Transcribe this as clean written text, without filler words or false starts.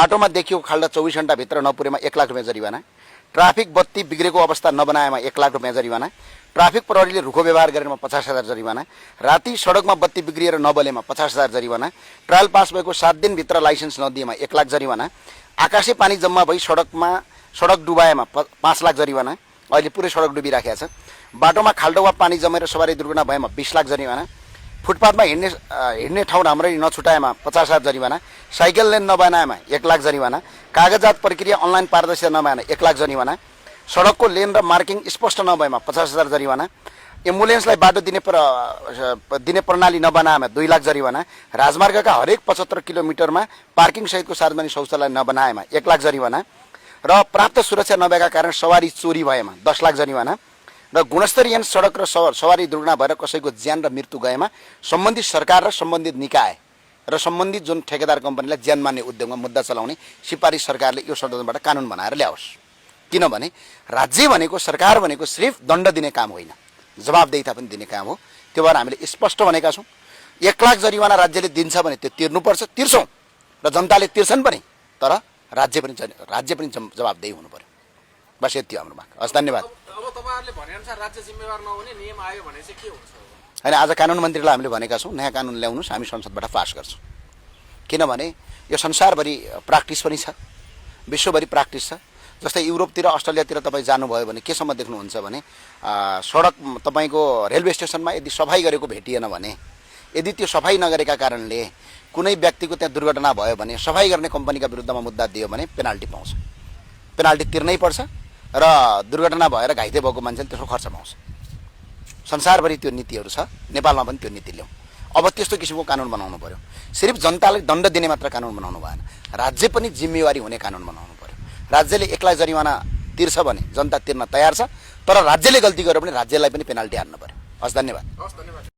बाटोमा देखियो खाल्डा 24 घण्टाभित्र नपुरेमा 1 लाख रुपैयाँ जरिवाना, ट्राफिक बत्ती बिग्रेको अवस्था नबनाएमा 1 लाख रुपैयाँ जरिवाना, ट्राफिक प्रहरीले रुखो व्यवहार गरेमा 50,000 जरिवाना, राति सडकमा बत्ती बिग्रिएर नबलेमा 50,000 जरिवाना, ट्रायल पास भएको 7 दिनभित्र लाइसेन्स नदिएमा 1 लाख जरिवाना, आकाशे पानी जम्मा भई सडक डुबाएमा 5 लाख जरिवाना, अहिले पुरै सडक डुबिराखेको छ, बाटोमा खाल्डो वा पानी जमेर सवारी दुर्घटना भएमा 20 लाख जरिवाना, फुटपाथमा हिँड्ने ठाउँ राम्ररी नछुटाएमा 50,000 जरिवाना, साइकल लेन नबनाएमा 1 लाख जरिवाना, कागजात प्रक्रिया अनलाइन पारदर्शिता नभएमा 1 लाख जरिवाना, सडकको लेन र मार्किङ स्पष्ट नभएमा 50,000 जरिवाना, एम्बुलेन्सलाई बाटो दिने प्रणाली नबनाएमा 2 लाख जरिवाना, राजमार्गका हरेक 75 किलोमिटरमा पार्किङ सहितको सार्वजनिक शौचालय नबनाएमा 1 लाख जरिवाना र प्राप्त सुरक्षा नभएका कारण सवारी चोरी भएमा 10 लाख जरिवाना र गुणस्तरीय सडक र सवारी दुर्घटना भएर कसैको ज्यान र मृत्यु गएमा सम्बन्धित सरकार र सम्बन्धित निकाय र सम्बन्धित जुन ठेकेदार कम्पनीलाई ज्यान मान्ने उद्योगमा मुद्दा चलाउने सिफारिस सरकारले यो संशोधनबाट कानुन बनाएर ल्याओस्। किनभने राज्य भनेको सरकार भनेको सिर्फ दण्ड दिने काम होइन, जवाबदेहिता पनि दिने काम हो। त्यो भएर हामीले स्पष्ट भनेका छौँ, 1 लाख जरिवाना राज्यले दिन्छ भने त्यो तिर्नुपर्छ, तिर्छौँ र जनताले तिर्छन् पनि, तर राज्य पनि जवाबदेही हुनु पर्यो। बस यति हाम्रो माग। हस्, धन्यवाद। अब तपाईहरुले भनेअनुसार राज्य जिम्मेवार नहुने नियम आयो भने चाहिँ के हुन्छ? हैन, आज कानुन मन्त्रीलाई हामीले भनेका छौँ नयाँ कानुन ल्याउनुस्, हामी संसदबाट पास गर्छौँ। किनभने यो संसारभरि प्र्याक्टिस पनि छ, विश्वभरि प्र्याक्टिस छ। जस्तै युरोपतिर अस्ट्रेलियातिर तपाईँ जानुभयो भने केसम्म देख्नुहुन्छ भने सडक तपाईँको रेलवे स्टेसनमा यदि सफाई गरेको भेटिएन भने, यदि त्यो सफाई नगरेका कारणले कुनै व्यक्तिको त्यहाँ दुर्घटना भयो भने सफाई गर्ने कम्पनीका विरुद्धमा मुद्दा दियो भने पेनाल्टी पाउँछ, पेनाल्टी तिर्नै पर्छ र दुर्घटना भएर घाइते भएको मान्छेले त्यसको खर्च पाउँछ। संसारभरि त्यो नीतिहरू छ, नेपालमा पनि त्यो नीति ल्याउँ। अब त्यस्तो किसिमको कानुन बनाउनु पर्यो। सिर्फ जनतालाई दण्ड दिने मात्र कानुन बनाउनु भएन, राज्य पनि जिम्मेवारी हुने कानुन बनाउनु पर्यो। राज्यले 1 लाख जरिवाना तिर्छ भने जनता तिर्न तयार छ, तर राज्यले गल्ती गर्यो भने राज्यलाई पनि पेनाल्टी हान्नु पर्यो। हस्, धन्यवाद।